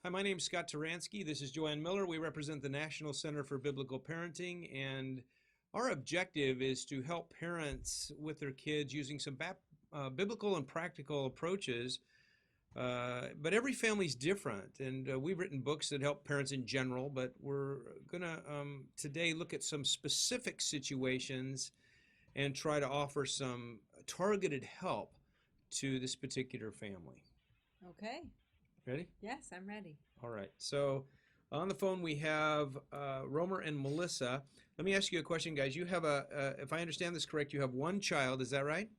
Hi, my name is Scott Taransky. This is Joanne Miller. We represent the National Center for Biblical Parenting, and our objective is to help parents with their kids using some biblical and practical approaches. But every family's different, and we've written books that help parents in general, but we're going to today look at some specific situations and try to offer some targeted help to this particular family. Okay. Ready? Yes, I'm ready. All right. So on the phone we have Romer and Melissa. Let me ask you a question, guys. You have if I understand this correct, you have one child. Is that right?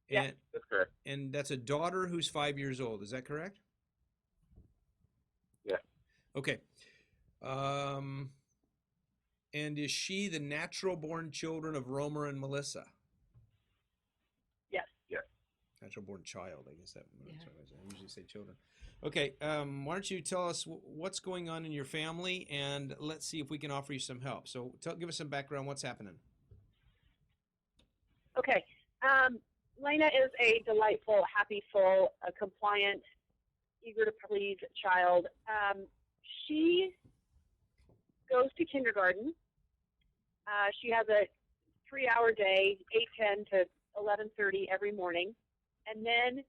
Yes, And that's correct. and that's a daughter who's 5 years old. Is that correct? Yes, Okay. Um, and is she the natural born children of Romer and Melissa? Yes. yes. Natural born child, I guess Yeah. that's what I usually say children. Okay. Why don't you tell us what's going on in your family, and let's see if we can offer you some help. So give us some background. What's happening? Okay. Lena is a delightful, happy, full, compliant, eager to please child. She goes to kindergarten. She has a 3-hour day, 8:10 to 11:30 every morning. And then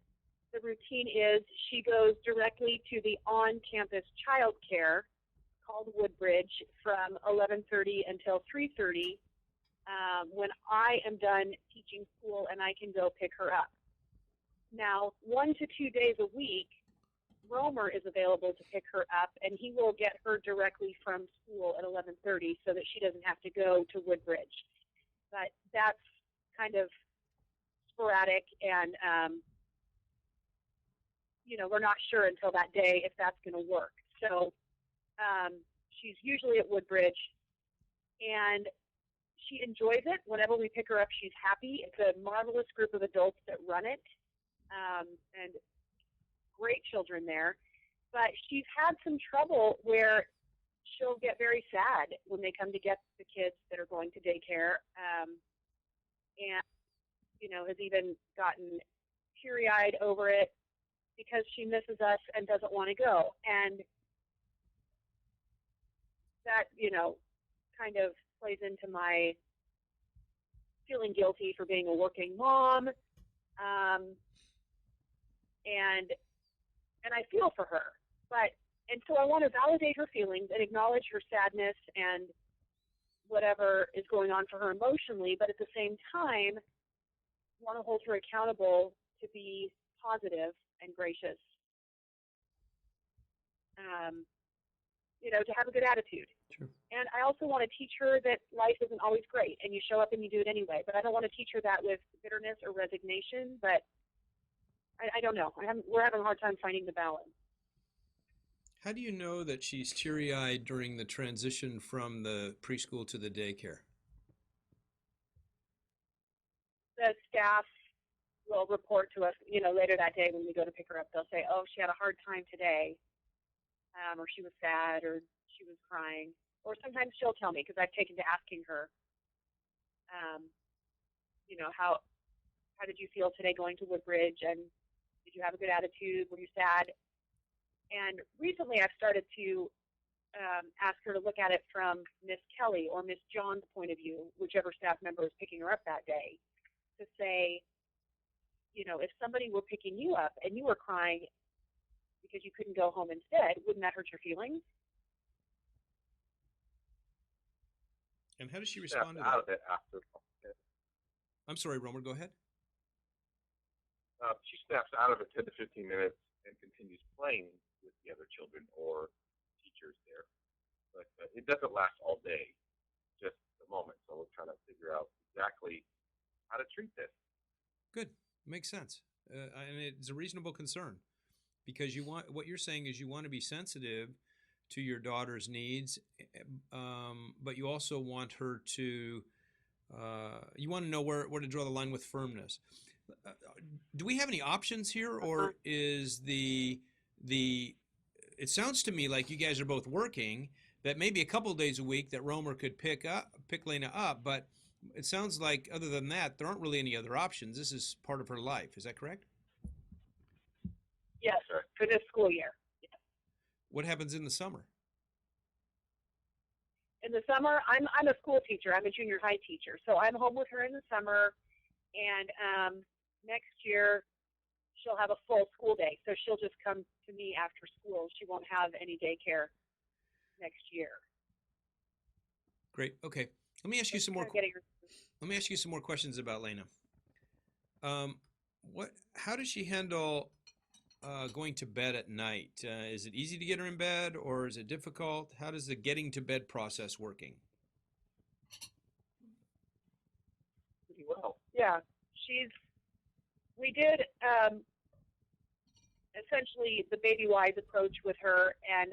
the routine is she goes directly to the on-campus child care called Woodbridge from 11:30 until 3:30 when I am done teaching school and I can go pick her up. Now, 1 to 2 days a week, Romer is available to pick her up, and he will get her directly from school at 11:30 so that she doesn't have to go to Woodbridge. But that's kind of sporadic, and we're not sure until that day if that's going to work. So she's usually at Woodbridge, and she enjoys it. Whenever we pick her up, she's happy. It's a marvelous group of adults that run it, and great children there. But she's had some trouble where she'll get very sad when they come to get the kids that are going to daycare, and has even gotten teary-eyed over it because she misses us and doesn't want to go. And that, kind of plays into my feeling guilty for being a working mom, and I feel for her. And so I want to validate her feelings and acknowledge her sadness and whatever is going on for her emotionally, but at the same time, want to hold her accountable to be positive and gracious, to have a good attitude. Sure. And I also want to teach her that life isn't always great, and you show up and you do it anyway. But I don't want to teach her that with bitterness or resignation. But I don't know. We're having a hard time finding the balance. How do you know that she's teary-eyed during the transition from the preschool to the daycare? The staff will report to us, later that day when we go to pick her up. They'll say, "Oh, she had a hard time today, or she was sad, or she was crying." Or sometimes she'll tell me because I've taken to asking her, how did you feel today going to Woodbridge, and did you have a good attitude? Were you sad? And recently I've started to ask her to look at it from Miss Kelly or Miss John's point of view, whichever staff member is picking her up that day, to say, if somebody were picking you up and you were crying because you couldn't go home instead, wouldn't that hurt your feelings? And how does she respond to that? Out of it after. I'm sorry, Romer, go ahead. She snaps out of it 10 to 15 minutes and continues playing with the other children or teachers there. But it doesn't last all day, just a moment. So we're trying to figure out exactly how to treat this. Good. Makes sense. And it's a reasonable concern because what you're saying is you want to be sensitive to your daughter's needs, but you also want her to, you want to know where to draw the line with firmness. Do we have any options here, or is it sounds to me like you guys are both working, that maybe a couple of days a week that Romer could pick Lena up, but it sounds like other than that, there aren't really any other options. This is part of her life. Is that correct? Yes, for this school year. What happens in the summer? In the summer, I'm a school teacher. I'm a junior high teacher, so I'm home with her in the summer. And next year, she'll have a full school day, so she'll just come to me after school. She won't have any daycare next year. Great. Okay. Let me ask you some more. Let me ask you some more questions about Lena. How does she handle going to bed at night? Is it easy to get her in bed, or is it difficult? How does the getting to bed process working? Pretty well. Yeah, we did essentially the baby wise approach with her, and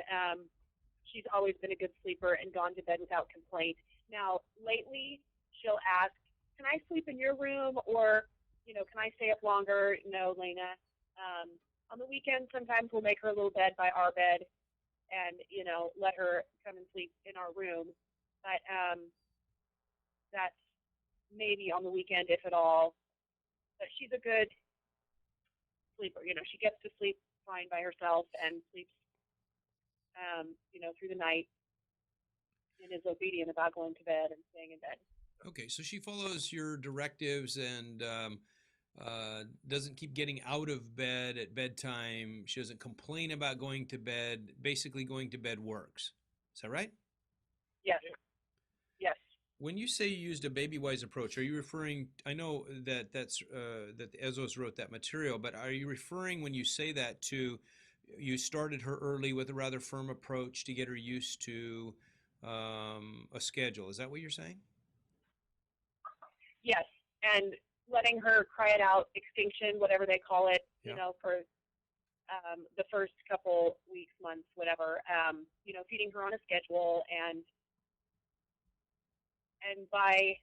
she's always been a good sleeper and gone to bed without complaint. Now, lately, she'll ask, can I sleep in your room, or, can I stay up longer? No, Lena. On the weekend, sometimes we'll make her a little bed by our bed and, let her come and sleep in our room. But that's maybe on the weekend, if at all. But she's a good sleeper. She gets to sleep fine by herself and sleeps, through the night and is obedient about going to bed and staying in bed. Okay, so she follows your directives and doesn't keep getting out of bed at bedtime. She doesn't complain about going to bed. Basically, going to bed works. Is that right? Yes. Yes. When you say you used a baby-wise approach, are you referring? I know that that the Ezos wrote that material, but are you referring when you say that to you started her early with a rather firm approach to get her used to a schedule? Is that what you're saying? Yes, and letting her cry it out, extinction, whatever they call it, for the first couple weeks, months, whatever. Feeding her on a schedule, and by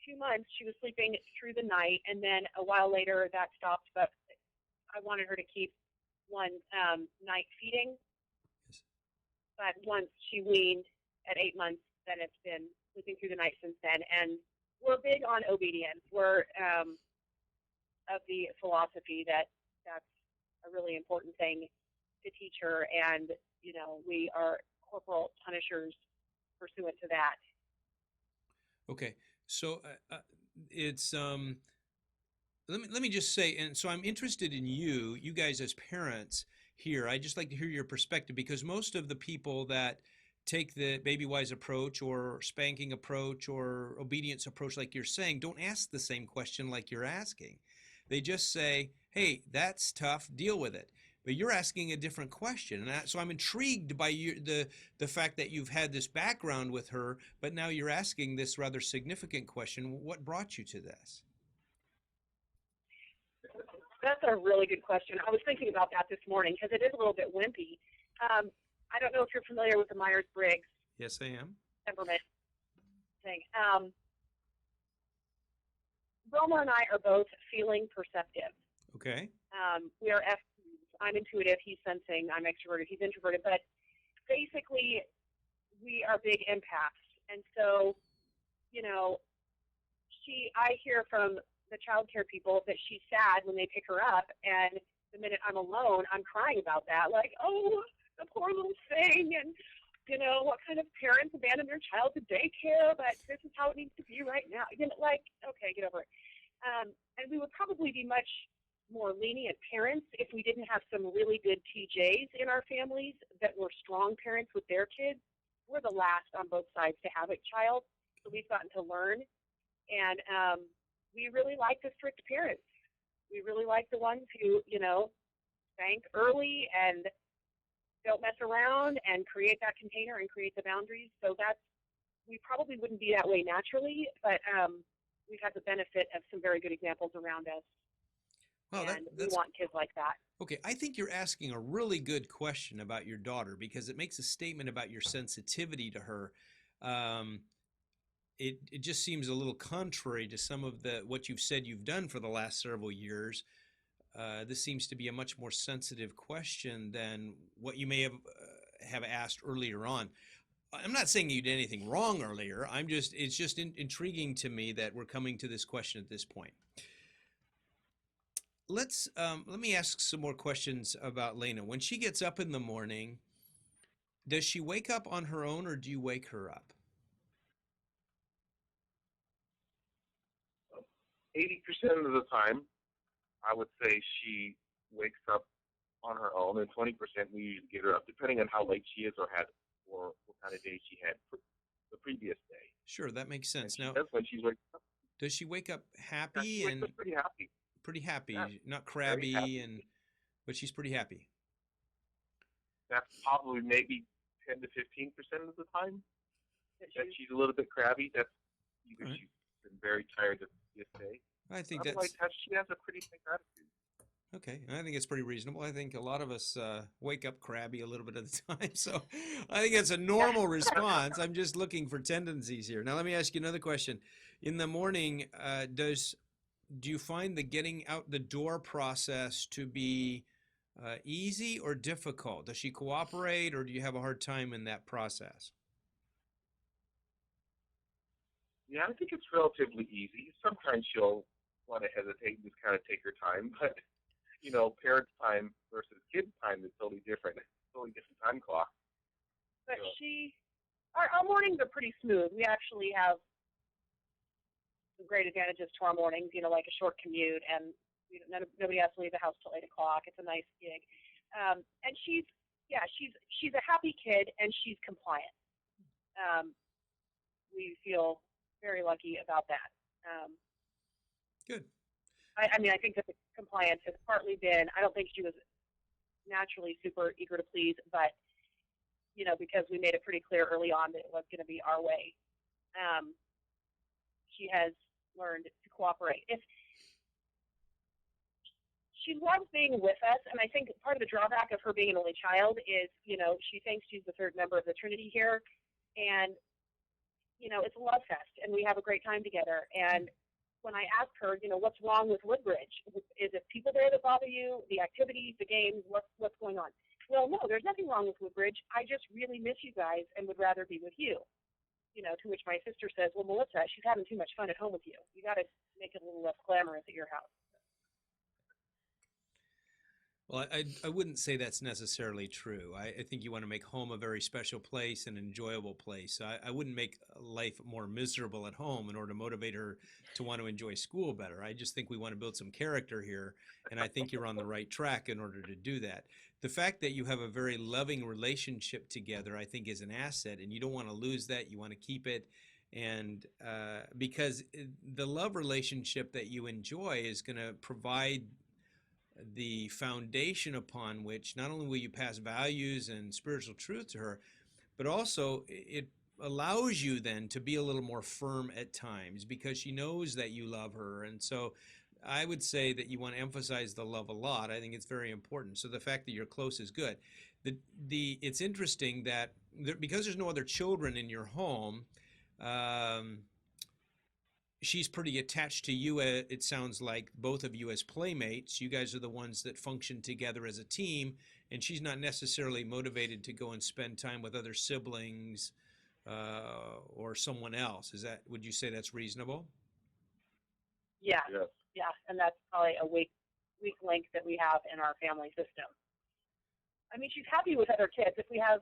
2 months she was sleeping through the night, and then a while later that stopped. But I wanted her to keep one night feeding. Yes. But once she weaned at 8 months, then it's been sleeping through the night since then, and we're big on obedience. We're of the philosophy that that's a really important thing to teach her, and we are corporal punishers pursuant to that. Okay, so it's let me just say, and so I'm interested in you guys as parents here. I just like to hear your perspective, because most of the people that take the baby wise approach or spanking approach or obedience approach like you're saying don't ask the same question like you're asking. They just say, hey, that's tough, deal with it. But you're asking a different question, and so I'm intrigued by the fact that you've had this background with her, but now you're asking this rather significant question. What brought you to this? That's a really good question. I was thinking about that this morning because it is a little bit wimpy. I don't know if you're familiar with the Myers-Briggs. Yes, I am. Temperament thing. Wilma and I are both feeling perceptive. Okay. We are F. I'm intuitive. He's sensing. I'm extroverted. He's introverted. But basically, we are big empaths. And so, I hear from the child care people that she's sad when they pick her up, and the minute I'm alone, I'm crying about that. Like, oh, the poor little thing, and what kind of parents abandon their child to daycare, but this is how it needs to be right now. Okay, get over it. And we would probably be much more lenient parents if we didn't have some really good TJs in our families that were strong parents with their kids. We're the last on both sides to have a child, so we've gotten to learn. And we really like the strict parents. We really like the ones who, spank early and don't mess around and create that container and create the boundaries. So we probably wouldn't be that way naturally, but we've had the benefit of some very good examples around us. Well, and we want kids like that. Okay, I think you're asking a really good question about your daughter, because it makes a statement about your sensitivity to her. It just seems a little contrary to some of what you've said you've done for the last several years. This seems to be a much more sensitive question than what you may have asked earlier on. I'm not saying you did anything wrong earlier. It's just intriguing to me that we're coming to this question at this point. Let me ask some more questions about Lena. When she gets up in the morning, Does she wake up on her own, or do you wake her up? 80% of the time, I would say she wakes up on her own, and 20% we usually get her up, depending on how late she is or what kind of day she had the previous day. Sure, that makes And sense. she Now, does when she's waking up. does she wake up Yeah, she happy wakes and up pretty happy. pretty Yeah, happy, not very crabby, happy. but she's pretty happy? That's probably maybe 10 to 15% of the time That that you, she's a little bit crabby. That's either All right. she's been very tired this day. I think Otherwise, she has a pretty nice attitude. okay. I think it's pretty reasonable. I think a lot of us wake up crabby a little bit of the time, so I think it's a yeah. normal response. I'm just looking for tendencies here. Now, let me ask you another question. In the morning, do you find the getting out the door process to be easy or difficult? Does she cooperate, or do you have a hard time in that process? Yeah, I think it's relatively easy. Sometimes she'll want to hesitate and just kind of take her time, but parents' time versus kids' time is totally different. It's a totally different time clock. But So, our mornings are pretty smooth. We actually have some great advantages to our mornings, like a short commute, and nobody has to leave the house till 8 o'clock. It's a nice gig. And she's a happy kid, and she's compliant. We feel very lucky about that. Good. I mean, I think that the compliance has partly been, I don't think she was naturally super eager to please, but, because we made it pretty clear early on that it was going to be our way, she has learned to cooperate. If she loves being with us, and I think part of the drawback of her being an only child is, she thinks she's the third member of the Trinity here, and, it's a love fest, and we have a great time together. And when I ask her, what's wrong with Woodbridge? Is it people there that bother you? The activities, the games, what's going on? Well, no, there's nothing wrong with Woodbridge. I just really miss you guys and would rather be with you. To which my sister says, well, Melissa, she's having too much fun at home with you. You got to make it a little less glamorous at your house. Well, I wouldn't say that's necessarily true. I think you want to make home a very special place, an enjoyable place. I wouldn't make life more miserable at home in order to motivate her to want to enjoy school better. I just think we want to build some character here, and I think you're on the right track in order to do that. The fact that you have a very loving relationship together, I think, is an asset, and you don't want to lose that. You want to keep it. And because the love relationship that you enjoy is going to provide the foundation upon which not only will you pass values and spiritual truth to her, but also it allows you then to be a little more firm at times because she knows that you love her. And so I would say that you want to emphasize the love a lot. I think it's very important. So the fact that you're close is good. It's interesting that because there's no other children in your home, um, she's pretty attached to you. It sounds like both of you as playmates. You guys are the ones that function together as a team, and she's not necessarily motivated to go and spend time with other siblings or someone else. Would you say that's reasonable? Yeah, yes. yeah, and that's probably a weak link that we have in our family system. I mean, she's happy with other kids. If we have,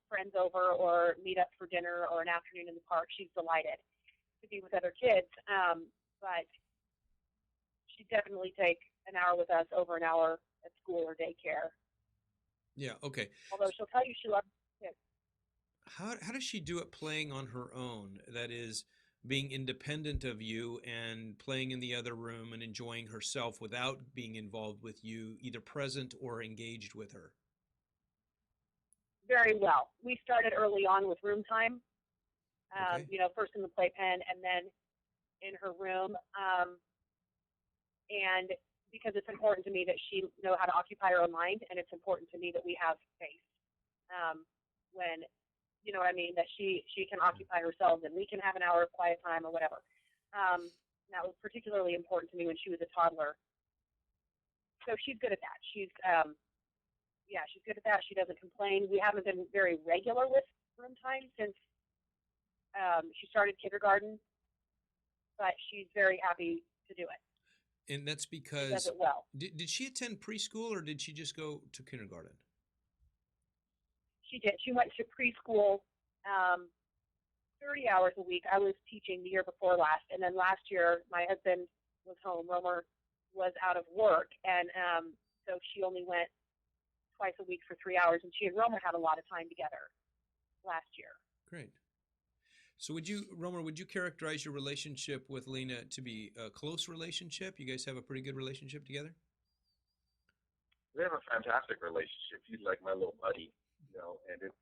friends over or meet up for dinner or an afternoon in the park, she's delighted to be with other kids, but she'd definitely take an hour with us over an hour at school or daycare. Yeah, okay. Although she'll tell you she loves kids. How does she do it playing on her own? That is, being independent of you and playing in the other room and enjoying herself without being involved with you, either present or engaged with her? Very well. We started early on with room time. Okay. First in the playpen and then in her room. And because it's important to me that she know how to occupy her own mind, and it's important to me that we have space. When, that she can occupy herself and we can have an hour of quiet time or whatever. That was particularly important to me when she was a toddler. So she's good at that. She's good at that. She doesn't complain. We haven't been very regular with room time since she started kindergarten, but she's very happy to do it. And that's She does because, it well. did she attend preschool or did she just go to kindergarten? She did. She went to preschool 30 hours a week. I was teaching the year before last, and then last year my husband was home. Romer was out of work, and so she only went twice a week for 3 hours, and she and Romer had a lot of time together last year. Great. So Romer, would you characterize your relationship with Lena to be a close relationship? You guys have a pretty good relationship together? We have a fantastic relationship. She's like my little buddy, and it's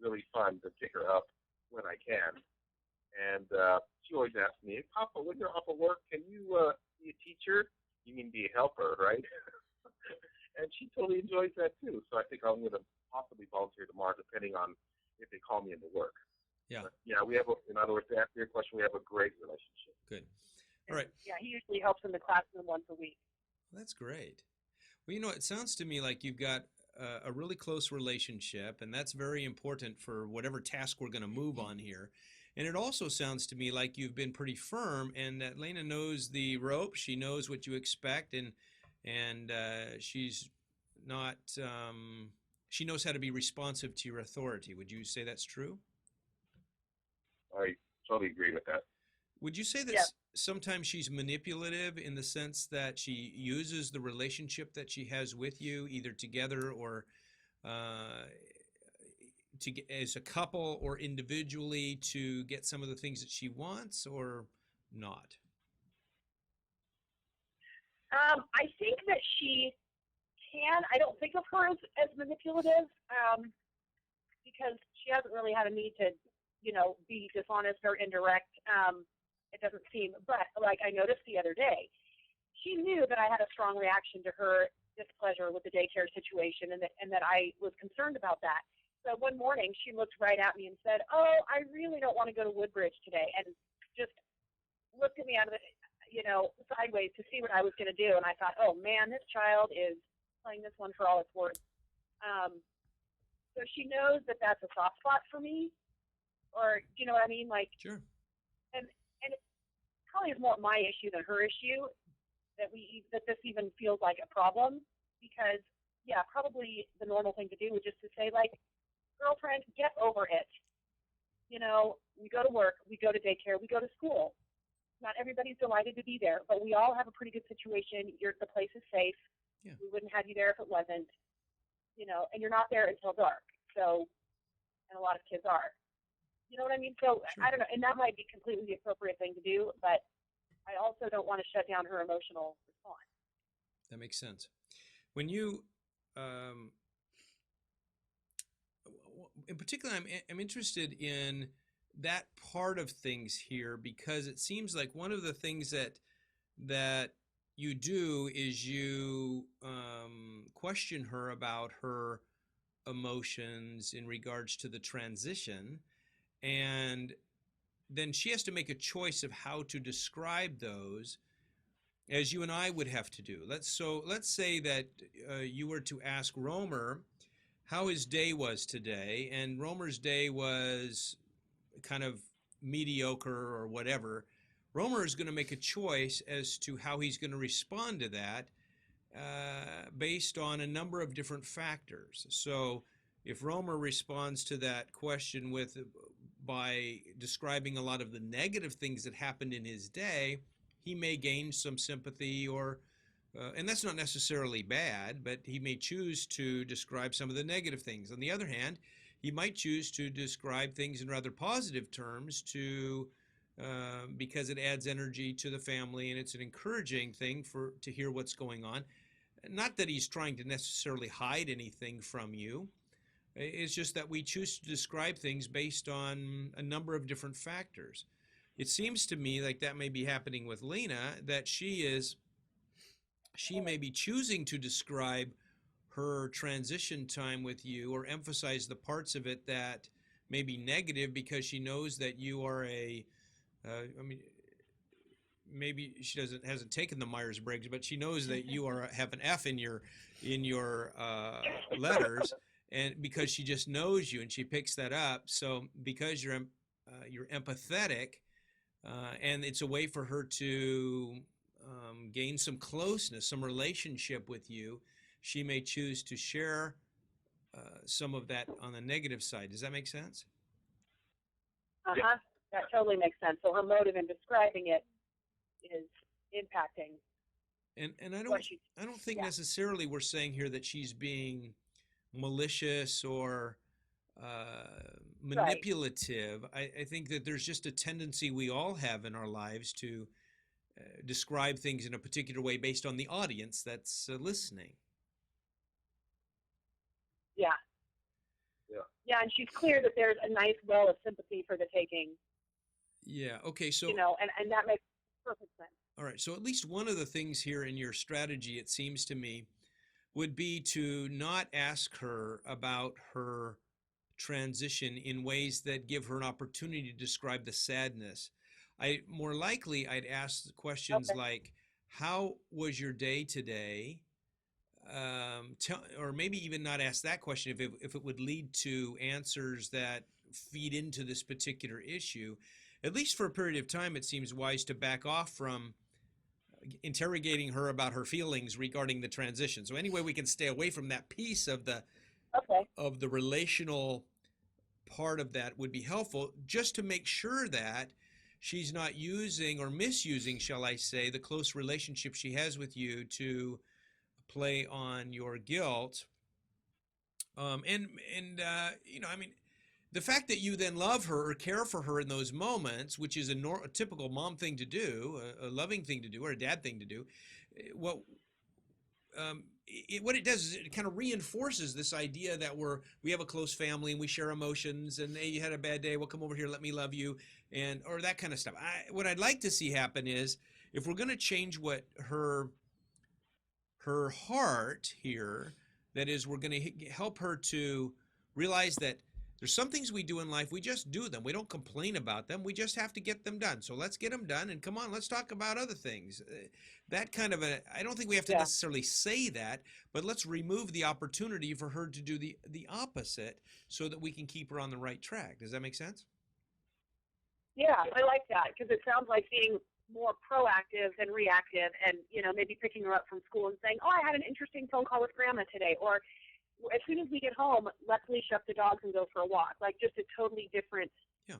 really fun to pick her up when I can. And she always asks me, "Hey, Papa, when you're off of work, can you be a teacher? You mean be a helper, right?" And she totally enjoys that too. So I think I'm going to possibly volunteer tomorrow, depending on if they call me into work. Yeah. But, yeah, we have, in other words, to answer your question, we have a great relationship. Good. All right. Yeah, he usually helps in the classroom once a week. That's great. Well, it sounds to me like you've got a really close relationship, and that's very important for whatever task we're going to move on here. And it also sounds to me like you've been pretty firm, and that Lena knows the ropes. She knows what you expect, and she's not. She knows how to be responsive to your authority. Would you say that's true? I totally agree with that. Would you say that Yeah. sometimes she's manipulative in the sense that she uses the relationship that she has with you, either together or as a couple or individually, to get some of the things that she wants, or not? I think that she can. I don't think of her as manipulative because she hasn't really had a need to, be dishonest or indirect. It doesn't seem. But like I noticed the other day, she knew that I had a strong reaction to her displeasure with the daycare situation, and that I was concerned about that. So one morning she looked right at me and said, "Oh, I really don't want to go to Woodbridge today," and just looked at me out of the, sideways to see what I was going to do. And I thought, oh man, this child is playing this one for all it's worth. So she knows that that's a soft spot for me, or you know what I mean? Like, Sure. and it probably is more my issue than her issue that this even feels like a problem, because yeah, probably the normal thing to do would just to say, like, girlfriend, get over it. We go to work, we go to daycare, we go to school. Not everybody's delighted to be there, but we all have a pretty good situation. The place is safe. Yeah. We wouldn't have you there if it wasn't. And you're not there until dark. So, and a lot of kids are. You know what I mean? So Sure. I don't know, and that might be completely the appropriate thing to do, but I also don't want to shut down her emotional response. That makes sense. When you, in particular, I'm interested in that part of things here, because it seems like one of the things that you do is you question her about her emotions in regards to the transition, and then she has to make a choice of how to describe those, as you and I would have to do. Let's say that you were to ask Romer how his day was today, and Romer's day was kind of mediocre or whatever. Romer is going to make a choice as to how he's going to respond to that based on a number of different factors. So if Romer responds to that question by describing a lot of the negative things that happened in his day, he may gain some sympathy, or and that's not necessarily bad, but he may choose to describe some of the negative things. On the other hand, he might choose to describe things in rather positive terms because it adds energy to the family, and it's an encouraging thing to hear what's going on. Not that he's trying to necessarily hide anything from you. It's just that we choose to describe things based on a number of different factors. It seems to me like that may be happening with Lena, that she may be choosing to describe her transition time with you, or emphasize the parts of it that may be negative, because she knows that you are maybe she hasn't taken the Myers-Briggs, but she knows that you have an F in your letters, and because she just knows you and she picks that up. So because you're empathetic, and it's a way for her to gain some closeness, some relationship with you, she may choose to share some of that on the negative side. Does that make sense? Uh-huh. That totally makes sense. So her motive in describing it is impacting And I what don't she's, I don't think yeah, necessarily we're saying here that she's being malicious or right. manipulative. I think that there's just a tendency we all have in our lives to describe things in a particular way based on the audience that's listening. Yeah. Yeah. Yeah, and she's clear that there's a nice well of sympathy for the taking, Yeah. Okay. So, you know, and that makes perfect sense. all right. So, at least one of the things here in your strategy, it seems to me, would be to not ask her about her transition in ways that give her an opportunity to describe the sadness. More likely I'd ask questions Okay. like, "How was your day today?" Or maybe even not ask that question if it would lead to answers that feed into this particular issue. At least for a period of time, it seems wise to back off from interrogating her about her feelings regarding the transition. So any way we can stay away from that piece Okay. of the relational part of that would be helpful, just to make sure that she's not using or misusing, shall I say, the close relationship she has with you to play on your guilt. You know, I mean, the fact that you then love her or care for her in those moments, which is a typical mom thing to do, a loving thing to do, or a dad thing to do, what what it does is it kind of reinforces this idea that we have a close family and we share emotions, and hey, you had a bad day, well, come over here, let me love you, and or that kind of stuff. What I'd like to see happen is, if we're going to change what her heart here, that is, we're going to help her to realize that there's some things we do in life, we just do them, we don't complain about them, we just have to get them done. So let's get them done, and come on, let's talk about other things. That kind of I don't think we have to Yeah. necessarily say that, but let's remove the opportunity for her to do the opposite, so that we can keep her on the right track. Does that make sense? Yeah, I like that because it sounds like being more proactive than reactive, and you know, maybe picking her up from school and saying, "Oh, I had an interesting phone call with Grandma today," or as soon as we get home, let's leash up the dogs and go for a walk. Like just a totally different Yeah.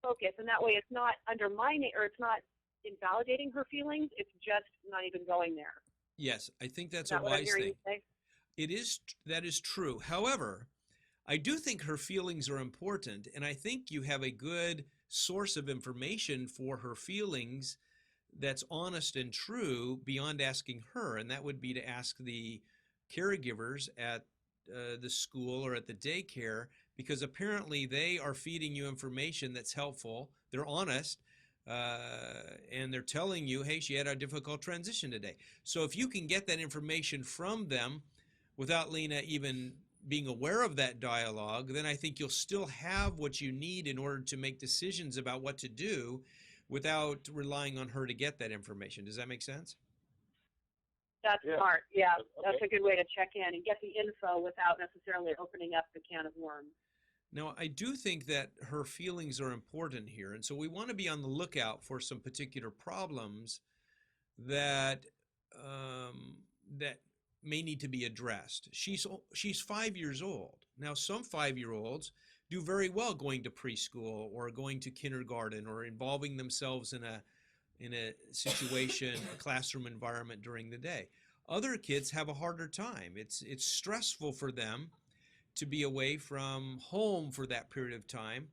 focus, and that way it's not undermining or it's not invalidating her feelings. It's just not even going there. Yes, I think Is that's a that what I'm wise hearing thing. you say? That is true. However, I do think her feelings are important, and I think you have a good source of information for her feelings that's honest and true beyond asking her, and that would be to ask the caregivers at the school or at the daycare, because apparently they are feeding you information that's helpful. They're honest, and they're telling you, hey, she had a difficult transition today. So if you can get that information from them without Lena even being aware of that dialogue, then I think you'll still have what you need in order to make decisions about what to do without relying on her to get that information. Does that make sense? That's Yeah. smart. Yeah, Okay. that's a good way to check in and get the info without necessarily opening up the can of worms. Now, I do think that her feelings are important here, and so we want to be on the lookout for some particular problems that that may need to be addressed. She's 5 years old now. Some 5 year olds do very well going to preschool or going to kindergarten or involving themselves in a situation, a classroom environment during the day. Other kids have a harder time. It's stressful for them to be away from home for that period of time,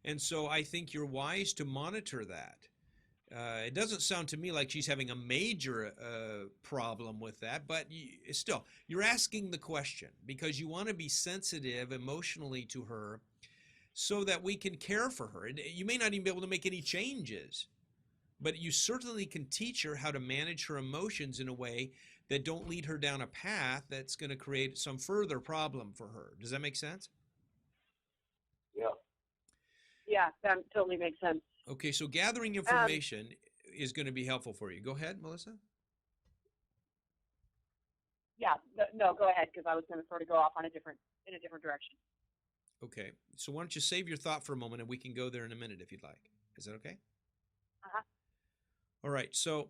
and so I think you're wise to monitor that. It doesn't sound to me like she's having a major problem with that, but still, you're asking the question because you want to be sensitive emotionally to her so that we can care for her. And you may not even be able to make any changes, but you certainly can teach her how to manage her emotions in a way that don't lead her down a path that's going to create some further problem for her. Does that make sense? Yeah. Yeah, that totally makes sense. Okay, so gathering Um, information is going to be helpful for you. Go ahead, Melissa. yeah, no, go ahead because I was going to sort of go off on in a different direction. Okay, so why don't you save your thought for a moment and we can go there in a minute if you'd like. Is that okay? Uh-huh. All right, so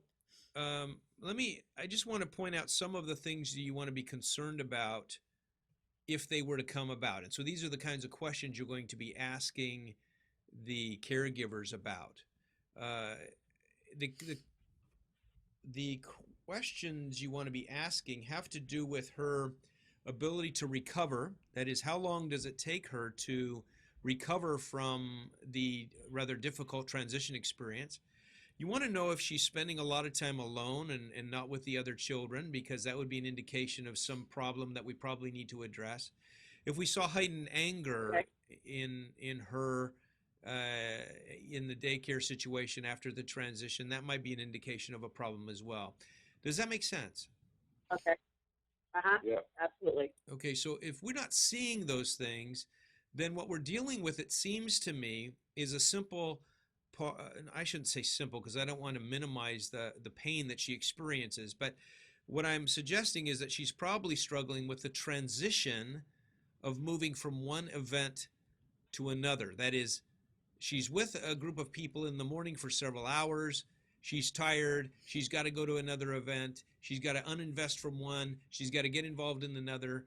I just want to point out some of the things that you want to be concerned about if they were to come about. And so these are the kinds of questions you're going to be asking the caregivers about. Uh, the questions you want to be asking have to do with her ability to recover. That is, how long does it take her to recover from the rather difficult transition experience? You want to know if she's spending a lot of time alone and not with the other children, because that would be an indication of some problem that we probably need to address. If we saw heightened anger Okay. in her in the daycare situation after the transition, that might be an indication of a problem as well. Does that make sense? Okay. Uh-huh. Yeah. Absolutely. Okay, so if we're not seeing those things, then what we're dealing with, it seems to me, is a simple, I shouldn't say simple because I don't want to minimize the pain that she experiences, but what I'm suggesting is that she's probably struggling with the transition of moving from one event to another. That is, she's with a group of people in the morning for several hours. She's tired. She's got to go to another event. She's got to uninvest from one. She's got to get involved in another.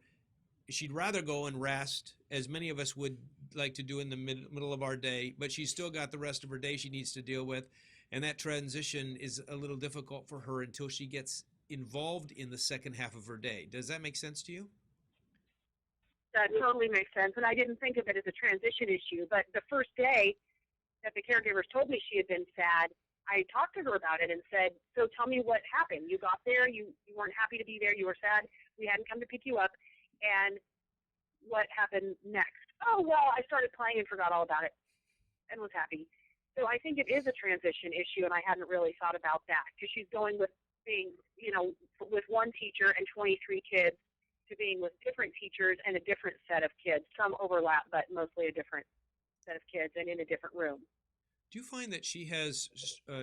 She'd rather go and rest, as many of us would like to do in the middle of our day, but she's still got the rest of her day she needs to deal with. And that transition is a little difficult for her until she gets involved in the second half of her day. Does that make sense to you? That totally makes sense. And I didn't think of it as a transition issue, but the first day that the caregivers told me she had been sad, I talked to her about it and said, so tell me what happened. You got there, you weren't happy to be there, you were sad, we hadn't come to pick you up, and what happened next? Oh, well, I started playing and forgot all about it and was happy. So I think it is a transition issue, and I hadn't really thought about that, because she's going with being, with one teacher and 23 kids to being with different teachers and a different set of kids. Some overlap, but mostly a different set of kids and in a different room. Do you find that she has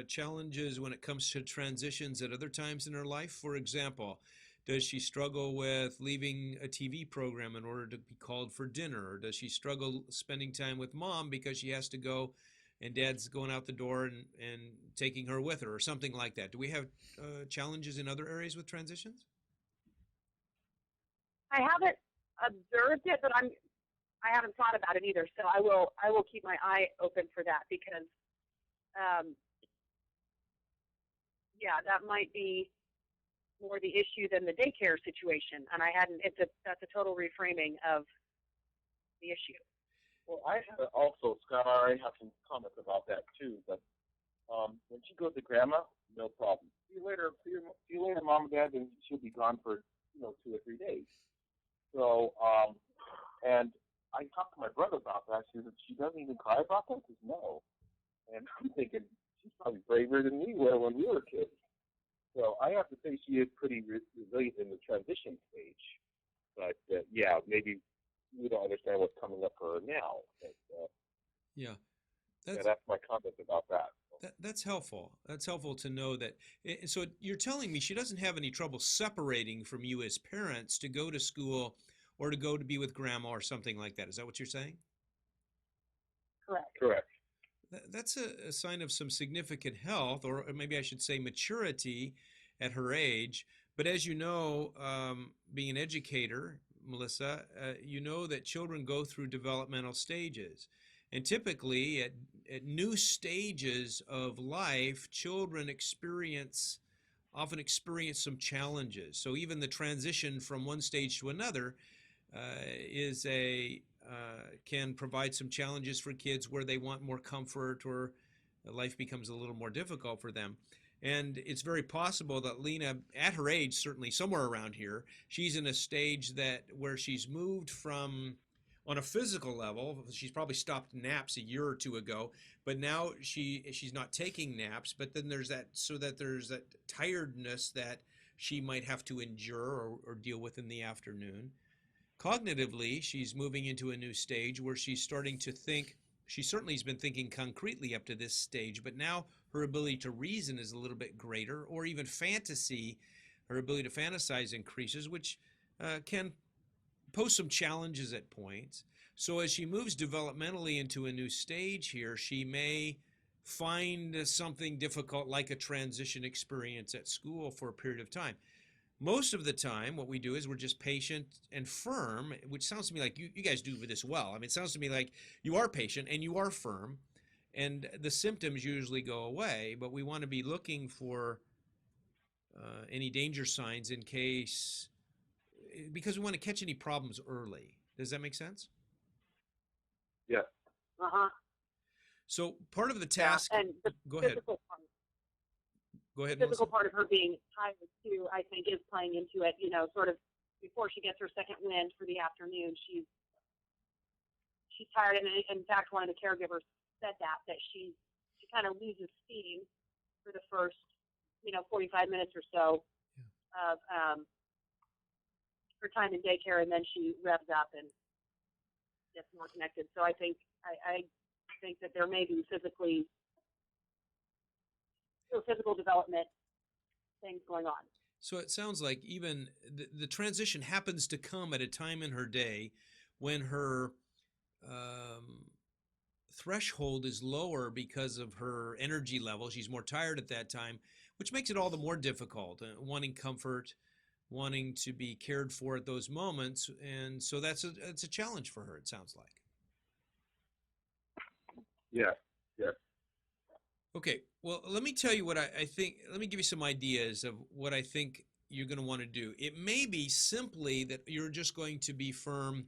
challenges when it comes to transitions at other times in her life? For example, does she struggle with leaving a TV program in order to be called for dinner? Or does she struggle spending time with mom because she has to go and dad's going out the door and taking her with her, or something like that? Do we have challenges in other areas with transitions? I haven't observed it, but I haven't thought about it either. So I will keep my eye open for that, because that might be more the issue than the daycare situation. And that's a total reframing of the issue. Well, I have also, Scott, I have some comments about that too. But when she goes to grandma, no problem. See you later, mom and dad, and she'll be gone for 2 or 3 days. So, and I talked to my brother about that. She doesn't even cry about that? He says, no. And I'm thinking, she's probably braver than we were when we were kids. So I have to say she is pretty resilient in the transition stage. But, maybe we don't understand what's coming up for her now. But, Yeah. that's my comment about that. That's helpful. That's helpful to know that. So you're telling me she doesn't have any trouble separating from you as parents to go to school or to go to be with grandma or something like that. Is that what you're saying? Correct. That's a sign of some significant health, or maybe I should say maturity at her age. But as you know, being an educator, Melissa, you know that children go through developmental stages. And typically at new stages of life, children often experience some challenges. So even the transition from one stage to another can provide some challenges for kids where they want more comfort, or life becomes a little more difficult for them. And it's very possible that Lena, at her age, certainly somewhere around here, she's in a stage where she's moved from, on a physical level, she's probably stopped naps a year or two ago, but now she's not taking naps. But then there's that tiredness that she might have to endure or deal with in the afternoon. Cognitively, she's moving into a new stage where she's starting to think. She certainly has been thinking concretely up to this stage, but now her ability to reason is a little bit greater, or even fantasy, her ability to fantasize increases, which can pose some challenges at points. So as she moves developmentally into a new stage here, she may find something difficult, like a transition experience at school for a period of time. Most of the time, what we do is we're just patient and firm, which sounds to me like you guys do this well. I mean, it sounds to me like you are patient and you are firm, and the symptoms usually go away, but we want to be looking for any danger signs in case, because we want to catch any problems early. Does that make sense? Yes. Uh-huh. So part of the Yeah. task, And the go ahead. Go ahead, physical Melissa. part of her being tired too, I think, is playing into it. You know, sort of before she gets her second wind for the afternoon, she's tired. And in fact, one of the caregivers said that she kind of loses steam for the first 45 minutes or so of her time in daycare, and then she revs up and gets more connected. So I think that there may be physical development things going on. So it sounds like even the transition happens to come at a time in her day when her threshold is lower because of her energy level. She's more tired at that time, which makes it all the more difficult, wanting comfort, wanting to be cared for at those moments. And so it's a challenge for her, it sounds like. Yes. Yes. Okay, well, let me tell you what I think. Let me give you some ideas of what I think you're going to want to do. It may be simply that you're just going to be firm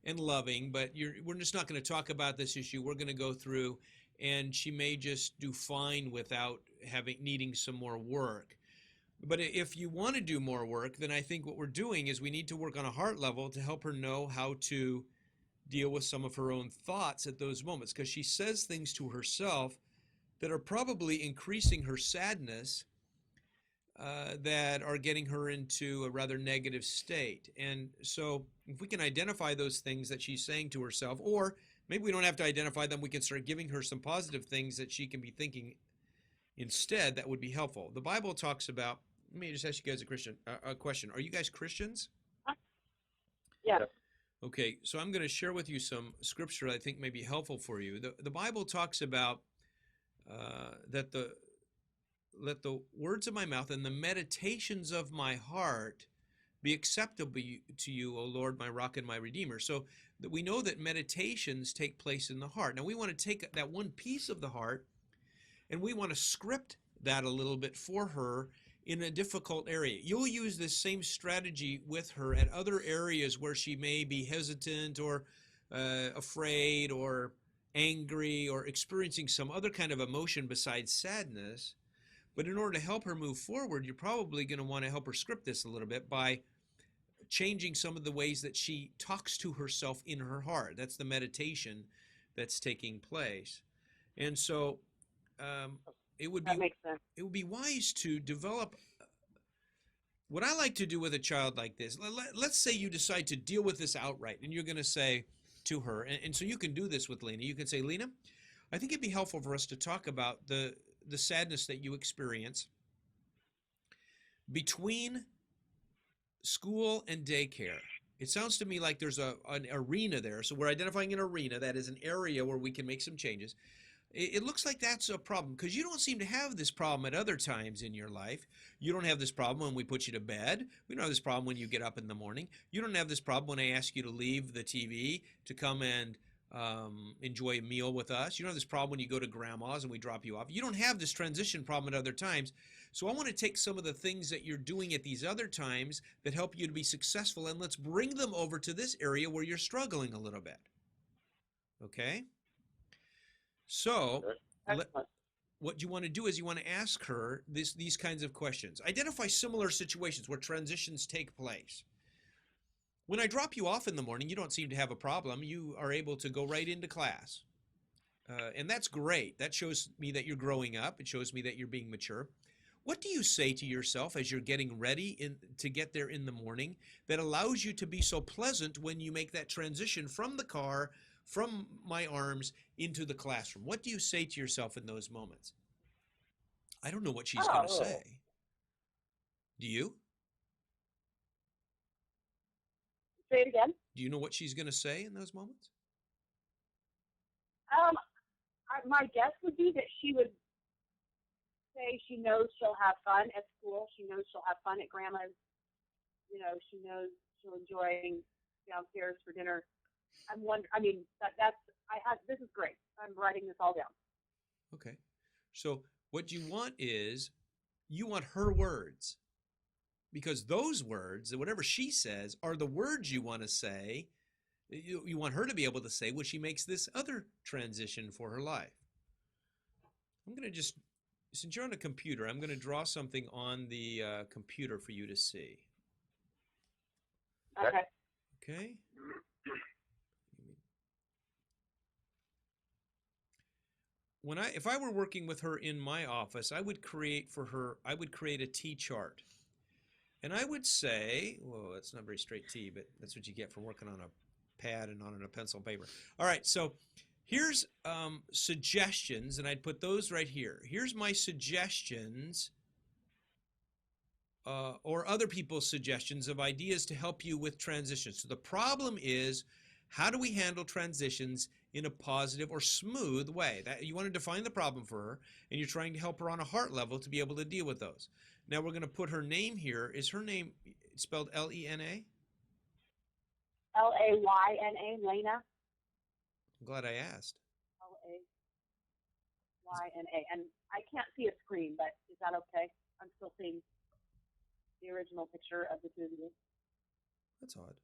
and loving, but we're just not going to talk about this issue. We're going to go through, and she may just do fine without needing some more work. But if you want to do more work, then I think what we're doing is we need to work on a heart level to help her know how to deal with some of her own thoughts at those moments, because she says things to herself that are probably increasing her sadness, that are getting her into a rather negative state. And so if we can identify those things that she's saying to herself, or maybe we don't have to identify them, we can start giving her some positive things that she can be thinking instead, that would be helpful. The Bible talks about, let me just ask you guys a question. Are you guys Christians? Yeah. Okay, so I'm going to share with you some scripture I think may be helpful for you. The Bible talks about let the words of my mouth and the meditations of my heart be acceptable to you, O Lord, my rock and my redeemer. So that we know that meditations take place in the heart. Now we want to take that one piece of the heart and we want to script that a little bit for her in a difficult area. You'll use this same strategy with her at other areas where she may be hesitant or afraid or angry or experiencing some other kind of emotion besides sadness. But in order to help her move forward, you're probably going to want to help her script this a little bit by changing some of the ways that she talks to herself in her heart. That's the meditation that's taking place. And so it would That makes sense. be wise to develop what I like to do with a child like this. Let's say you decide to deal with this outright, and you're going to say to her, and so you can do this with Lena. You can say, Lena, I think it'd be helpful for us to talk about the sadness that you experience between school and daycare. It sounds to me like there's an arena there. So we're identifying an arena, that is an area where we can make some changes. It looks like that's a problem because you don't seem to have this problem at other times in your life. You don't have this problem when we put you to bed. We don't have this problem when you get up in the morning. You don't have this problem when I ask you to leave the TV to come and enjoy a meal with us. You don't have this problem when you go to grandma's and we drop you off. You don't have this transition problem at other times. So I want to take some of the things that you're doing at these other times that help you to be successful, and let's bring them over to this area where you're struggling a little bit. Okay? So what you want to do is you want to ask her these kinds of questions. Identify similar situations where transitions take place. When I drop you off in the morning, you don't seem to have a problem. You are able to go right into class. And that's great. That shows me that you're growing up. It shows me that you're being mature. What do you say to yourself as you're getting ready to get there in the morning that allows you to be so pleasant when you make that transition from the car, from my arms, into the classroom? What do you say to yourself in those moments? I don't know what she's going to say. Do you? Say it again. Do you know what she's going to say in those moments? My guess would be that she would say she knows she'll have fun at school. She knows she'll have fun at grandma's She knows she'll enjoy downstairs for dinner. This is great. I'm writing this all down. Okay. So what you want is you want her words, because those words, whatever she says, are the words you want to say. You want her to be able to say when she makes this other transition for her life. I'm going to just, since you're on a computer, I'm going to draw something on the computer for you to see. Okay. Okay? If I were working with her in my office, I would create a T chart. And I would say, whoa, that's not very straight T, but that's what you get for working on a pad and on a pencil paper. All right, so here's suggestions, and I'd put those right here. Here's my suggestions, or other people's suggestions of ideas to help you with transitions. So the problem is, how do we handle transitions in a positive or smooth way? That you want to define the problem for her, and you're trying to help her on a heart level to be able to deal with those. Now we're going to put her name here. Is her name spelled Lena? Layna, Lena. I'm glad I asked. Layna, and I can't see a screen, but is that okay? I'm still seeing the original picture of the two of you. That's odd.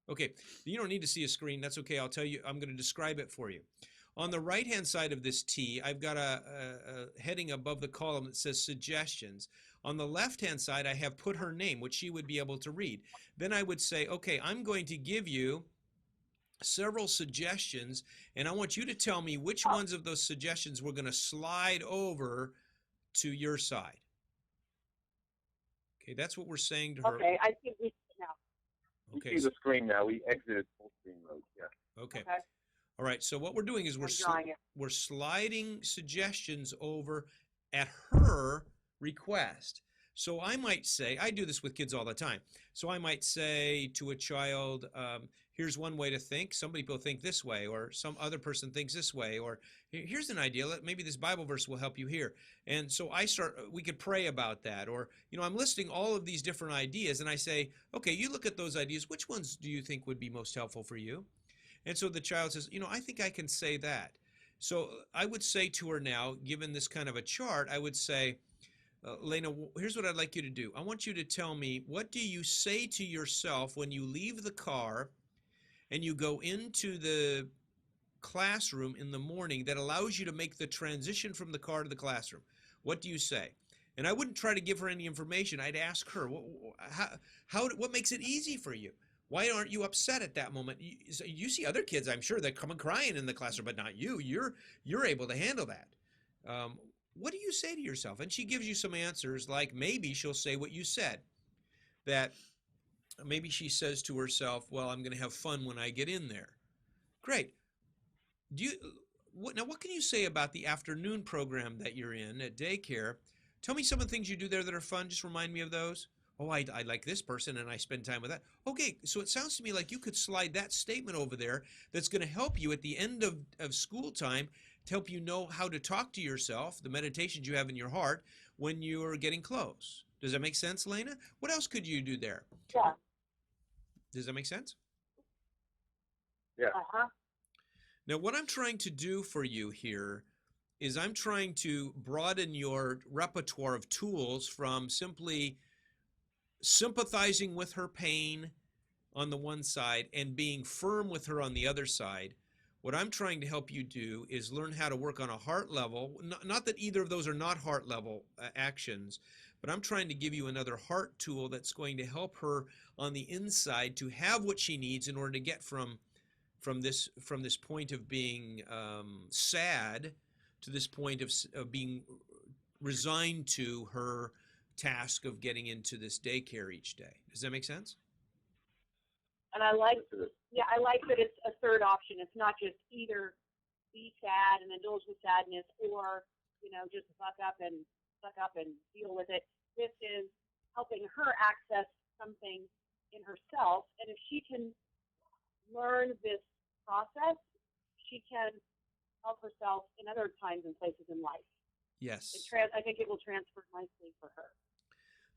Okay, you don't need to see a screen. That's okay. I'll tell you. I'm going to describe it for you. On the right-hand side of this T, I've got a heading above the column that says suggestions. On the left-hand side, I have put her name, which she would be able to read. Then I would say, okay, I'm going to give you several suggestions, and I want you to tell me which ones of those suggestions we're going to slide over to your side. Okay, that's what we're saying to her. Okay, I see it now. Okay. We see the screen now. We exited full screen mode. Yeah. Okay. All right, so what we're doing is we're sliding suggestions over at her request. So I might say, I do this with kids all the time. So I might say to a child, here's one way to think. Some people think this way, or some other person thinks this way, or here's an idea. Maybe this Bible verse will help you here. And so we could pray about that. Or, I'm listing all of these different ideas, and I say, okay, you look at those ideas. Which ones do you think would be most helpful for you? And so the child says, I think I can say that. So I would say to her now, given this kind of a chart, I would say, Lena, here's what I'd like you to do. I want you to tell me, what do you say to yourself when you leave the car and you go into the classroom in the morning that allows you to make the transition from the car to the classroom? What do you say? And I wouldn't try to give her any information. I'd ask her, what makes it easy for you? Why aren't you upset at that moment? You see other kids, I'm sure, that come and crying in the classroom, but not you. You're able to handle that. What do you say to yourself? And she gives you some answers, like maybe she'll say what you said, that maybe she says to herself, well, I'm going to have fun when I get in there. Great. Now, what can you say about the afternoon program that you're in at daycare? Tell me some of the things you do there that are fun. Just remind me of those. Oh, I like this person and I spend time with that. Okay, so it sounds to me like you could slide that statement over there that's going to help you at the end of school time to help you know how to talk to yourself, the meditations you have in your heart, when you're getting close. Does that make sense, Lena? What else could you do there? Yeah. Does that make sense? Yeah. Uh-huh. Now, what I'm trying to do for you here is I'm trying to broaden your repertoire of tools from simply sympathizing with her pain on the one side and being firm with her on the other side. What I'm trying to help you do is learn how to work on a heart level. Not that either of those are not heart level actions, but I'm trying to give you another heart tool that's going to help her on the inside to have what she needs in order to get from this point of being sad to this point of being resigned to her task of getting into this daycare each day. Does that make sense? And I like that it's a third option. It's not just either be sad and indulge with sadness, or just suck up and deal with it. This is helping her access something in herself, and if she can learn this process, she can help herself in other times and places in life. Yes. I think it will transfer nicely for her.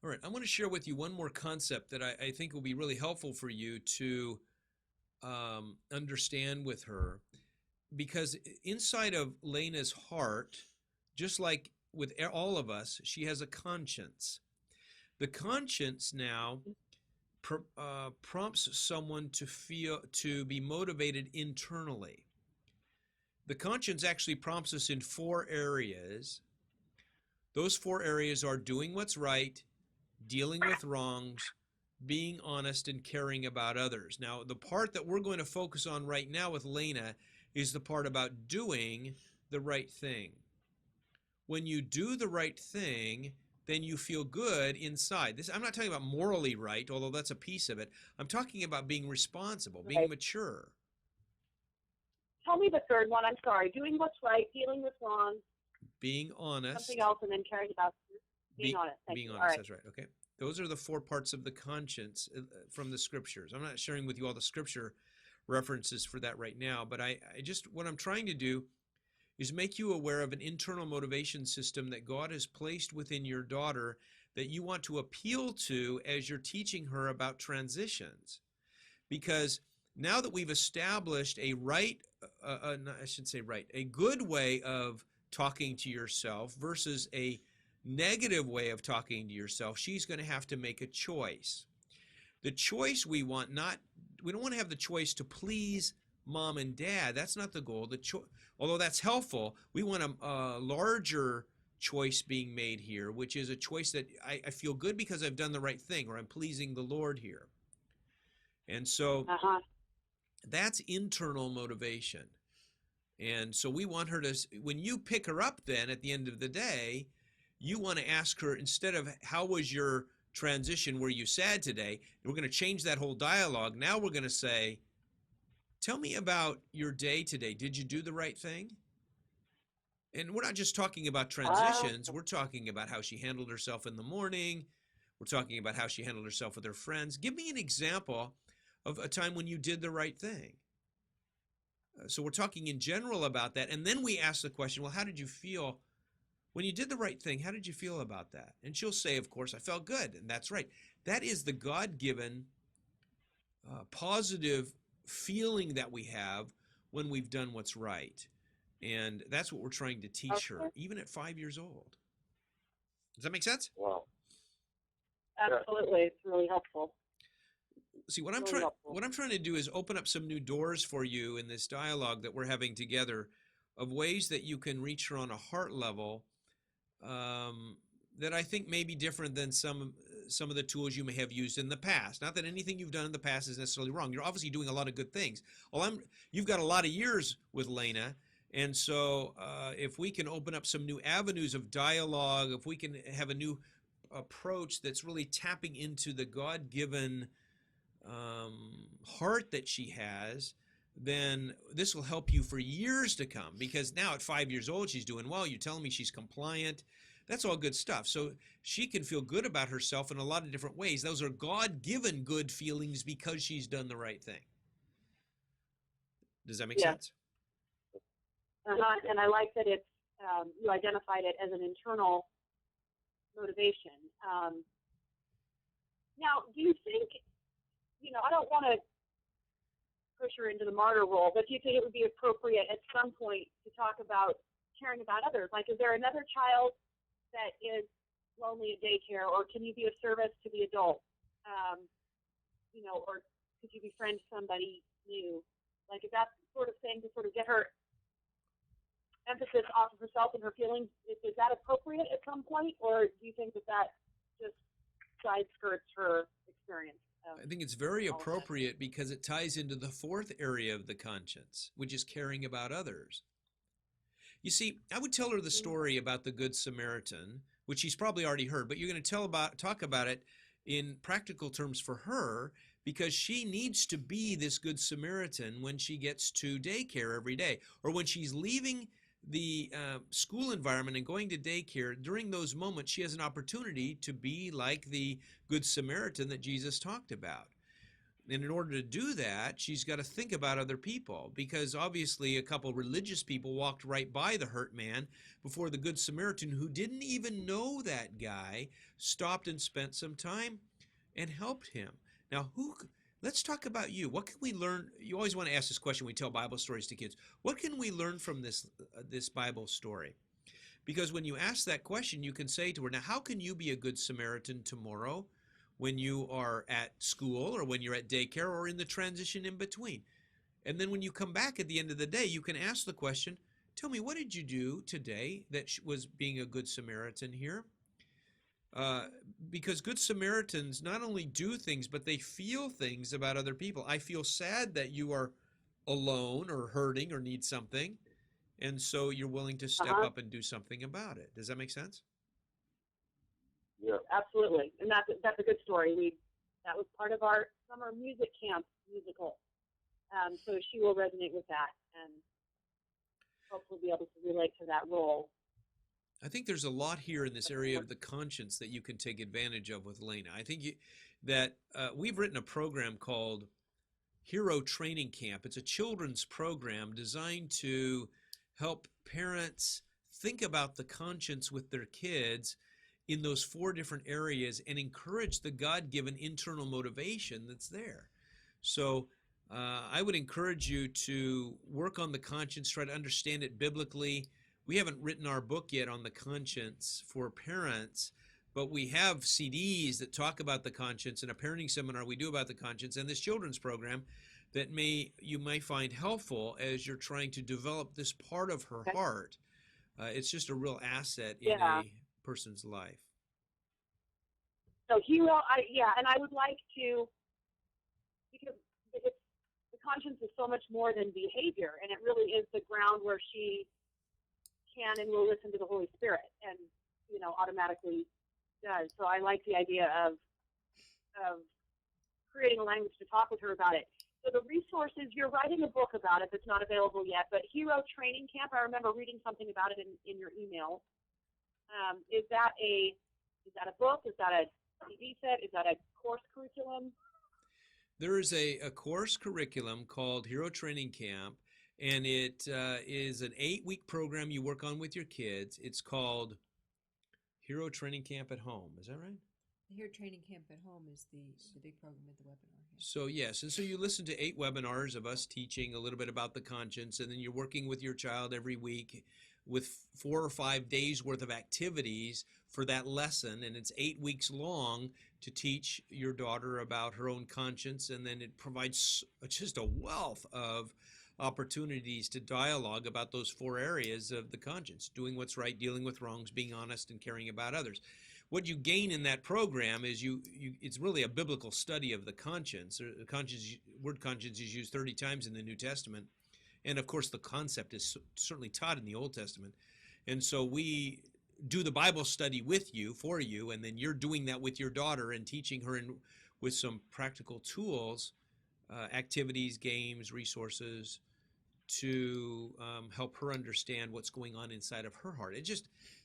All right, I want to share with you one more concept that I think will be really helpful for you to understand with her, because inside of Lena's heart, just like with all of us, she has a conscience. The conscience now prompts someone to be motivated internally. The conscience actually prompts us in 4 areas. Those 4 areas are doing what's right, dealing with wrongs, being honest, and caring about others. Now, the part that we're going to focus on right now with Lena is the part about doing the right thing. When you do the right thing, then you feel good inside. I'm not talking about morally right, although that's a piece of it. I'm talking about being responsible, being Right. mature. Tell me the third one. I'm sorry. Doing what's right, dealing with wrong, Being honest. something else, and then caring about being honest. Thank being you. honest, All right. that's right. Okay. Those are the 4 parts of the conscience from the scriptures. I'm not sharing with you all the scripture references for that right now, but I just, what I'm trying to do is make you aware of an internal motivation system that God has placed within your daughter that you want to appeal to as you're teaching her about transitions. Because now that we've established a a good way of talking to yourself versus a negative way of talking to yourself, she's going to have to make a choice. The choice we don't want to have the choice to please mom and dad. That's not the goal. Although that's helpful, we want a larger choice being made here, which is a choice that I feel good because I've done the right thing, or I'm pleasing the Lord here. And so that's internal motivation. And so we want her to, when you pick her up then at the end of the day, you want to ask her, instead of how was your transition, were you sad today? And we're going to change that whole dialogue. Now we're going to say, tell me about your day today. Did you do the right thing? And we're not just talking about transitions. We're talking about how she handled herself in the morning. We're talking about how she handled herself with her friends. Give me an example of a time when you did the right thing. So we're talking in general about that. And then we ask the question, well, how did you feel when you did the right thing? How did you feel about that? And she'll say, of course, I felt good. And that's right. That is the God-given positive feeling that we have when we've done what's right. And that's what we're trying to teach her, even at 5 years old. Does that make sense? Wow. Absolutely. It's really helpful. See, what I'm trying to do is open up some new doors for you in this dialogue that we're having together, of ways that you can reach her on a heart level that I think may be different than some of the tools you may have used in the past. Not that anything you've done in the past is necessarily wrong. You're obviously doing a lot of good things. You've got a lot of years with Lena, and so if we can open up some new avenues of dialogue, if we can have a new approach that's really tapping into the God-given heart that she has, then this will help you for years to come. Because now at 5 years old, she's doing well. You're telling me she's compliant. That's all good stuff. So she can feel good about herself in a lot of different ways. Those are God-given good feelings because she's done the right thing. Does that make sense? And I like that it's you identified it as an internal motivation. Now, do you think, I don't want to push her into the martyr role, but do you think it would be appropriate at some point to talk about caring about others? Like, is there another child that is lonely at daycare, or can you be of service to the adult? Or could you befriend somebody new? Like, is that sort of thing to sort of get her emphasis off of herself and her feelings? Is that appropriate at some point, or do you think that just side skirts her experience? I think it's very appropriate because it ties into the 4th area of the conscience, which is caring about others. You see, I would tell her the story about the Good Samaritan, which she's probably already heard, but you're going to talk about it in practical terms for her, because she needs to be this Good Samaritan when she gets to daycare every day, or when she's leaving the school environment and going to daycare. During those moments, she has an opportunity to be like the Good Samaritan that Jesus talked about. And in order to do that, she's got to think about other people, because obviously a couple religious people walked right by the hurt man before the Good Samaritan, who didn't even know that guy, stopped and spent some time and helped him. Now, let's talk about you. What can we learn? You always want to ask this question when we tell Bible stories to kids. What can we learn from this Bible story? Because when you ask that question, you can say to her, now, how can you be a good Samaritan tomorrow when you are at school or when you're at daycare or in the transition in between? And then when you come back at the end of the day, you can ask the question, tell me, what did you do today that was being a good Samaritan here? Because good Samaritans not only do things, but they feel things about other people. I feel sad that you are alone or hurting or need something. And so you're willing to step up and do something about it. Does that make sense? Yeah. Absolutely, and that's a good story. That was part of our summer music camp musical, so she will resonate with that and hopefully be able to relate to that role. I think there's a lot here in this area of the conscience that you can take advantage of with Lena. I think that we've written a program called Hero Training Camp. It's a children's program designed to help parents think about the conscience with their kids in those 4 different areas and encourage the God-given internal motivation that's there. So I would encourage you to work on the conscience, try to understand it biblically. We haven't written our book yet on the conscience for parents, but we have CDs that talk about the conscience, and a parenting seminar we do about the conscience, and this children's program that you may find helpful as you're trying to develop this part of her heart. It's just a real asset in a person's life. So and I would like to, because the conscience is so much more than behavior, and it really is the ground where she can and will listen to the Holy Spirit, and automatically does. So I like the idea of creating a language to talk with her about it. So the resources, you're writing a book about it that's not available yet, but Hero Training Camp, I remember reading something about it in your email. Is that a book? Is that a CD set? Is that a course curriculum? There is a course curriculum called Hero Training Camp, and it is an 8-week program you work on with your kids. It's called Hero Training Camp at Home. Is that right? The Hero Training Camp at Home is the big program at the webinar here. So yes, and so you listen to 8 webinars of us teaching a little bit about the conscience, and then you're working with your child every week with 4 or 5 days worth of activities for that lesson, and it's 8 weeks long to teach your daughter about her own conscience, and then it provides just a wealth of opportunities to dialogue about those 4 areas of the conscience: doing what's right, dealing with wrongs, being honest, and caring about others. What you gain in that program is it's really a biblical study of the conscience. Word conscience is used 30 times in the New Testament. And of course, the concept is certainly taught in the Old Testament. And so we do the Bible study with you, for you, and then you're doing that with your daughter and teaching her with some practical tools, activities, games, resources to help her understand what's going on inside of her heart.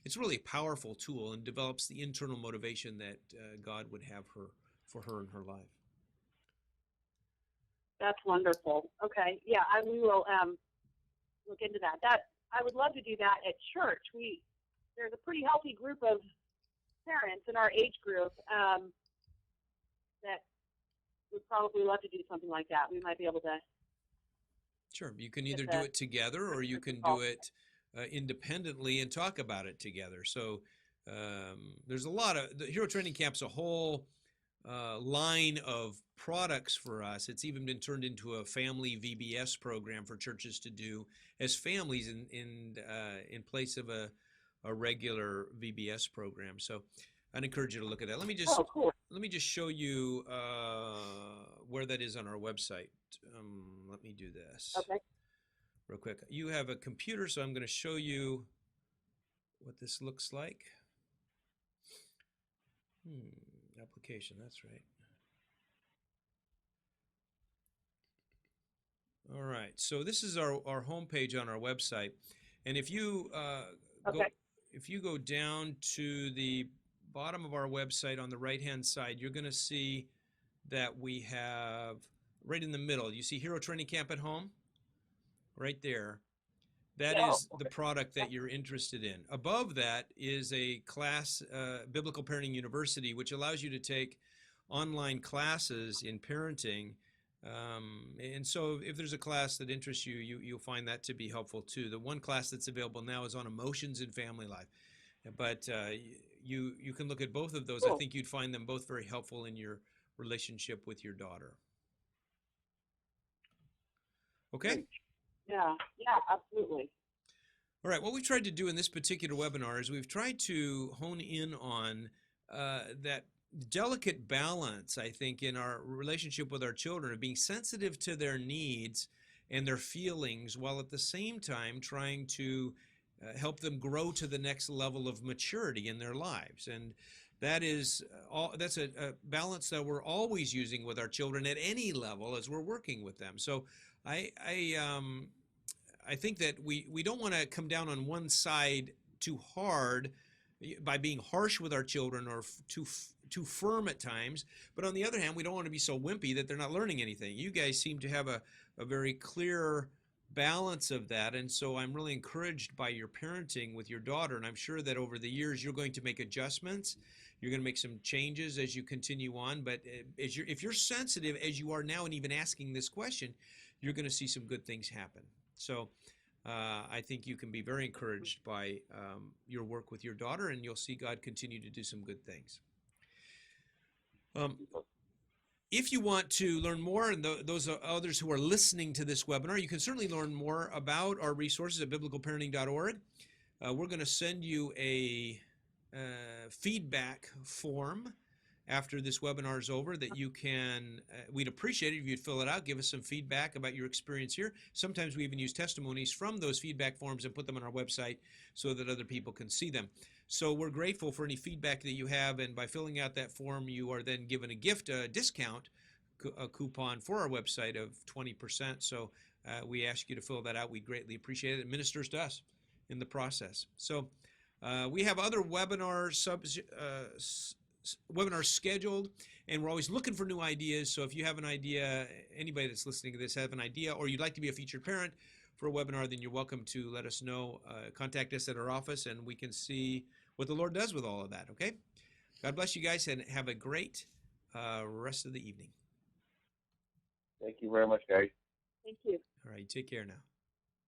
It's really a powerful tool and develops the internal motivation that God would have for her in her life. That's wonderful. Okay, yeah, we will look into that. I would love to do that at church. There's a pretty healthy group of parents in our age group that would probably love to do something like that. We might be able to. Sure, you can either do it together or you can do it independently and talk about it together. So there's a lot of, the Hero Training Camp's a whole line of products for us. It's even been turned into a family VBS program for churches to do as families in place of a regular VBS program. So I'd encourage you to look at that. Let me just show you where that is on our website. Let me do this real quick. You have a computer, so I'm going to show you what this looks like. Application, that's right. All right, so this is our homepage on our website, and if you go down to the bottom of our website on the right-hand side, you're going to see that we have right in the middle. You see Hero Training Camp at Home? Right there. That Yeah. is the product that you're interested in. Above that is a class, Biblical Parenting University, which allows you to take online classes in parenting. And so if there's a class that interests you, you'll find that to be helpful too. The one class that's available now is on emotions in family life. But you can look at both of those. I Cool. think you'd find them both very helpful in your relationship with your daughter. Okay? Great. Yeah, absolutely. All right, what we've tried to do in this particular webinar is we've tried to hone in on that delicate balance, I think, in our relationship with our children of being sensitive to their needs and their feelings while at the same time trying to help them grow to the next level of maturity in their lives. And that is that's a balance that we're always using with our children at any level as we're working with them. So I think that we don't want to come down on one side too hard by being harsh with our children or too firm at times. But on the other hand, we don't want to be so wimpy that they're not learning anything. You guys seem to have a very clear balance of that. And so I'm really encouraged by your parenting with your daughter. And I'm sure that over the years, you're going to make adjustments. You're going to make some changes as you continue on. But if you're sensitive as you are now and even asking this question, you're going to see some good things happen. So I think you can be very encouraged by your work with your daughter, and you'll see God continue to do some good things. If you want to learn more, and those are others who are listening to this webinar, you can certainly learn more about our resources at biblicalparenting.org. We're going to send you a feedback form after this webinar is over that you can, we'd appreciate it if you'd fill it out, give us some feedback about your experience here. Sometimes we even use testimonies from those feedback forms and put them on our website so that other people can see them. So we're grateful for any feedback that you have, and by filling out that form, you are then given a gift, a discount, a coupon for our website of 20%. So we ask you to fill that out. We greatly appreciate it. It ministers to us in the process. So we have other webinars scheduled, and we're always looking for new ideas. So if you have an idea, anybody that's listening to this have an idea, or you'd like to be a featured parent for a webinar, then you're welcome to let us know. Contact us at our office, and we can see what the Lord does with all of that, okay? God bless you guys, and have a great rest of the evening. Thank you very much, guys. Thank you. All right, take care now.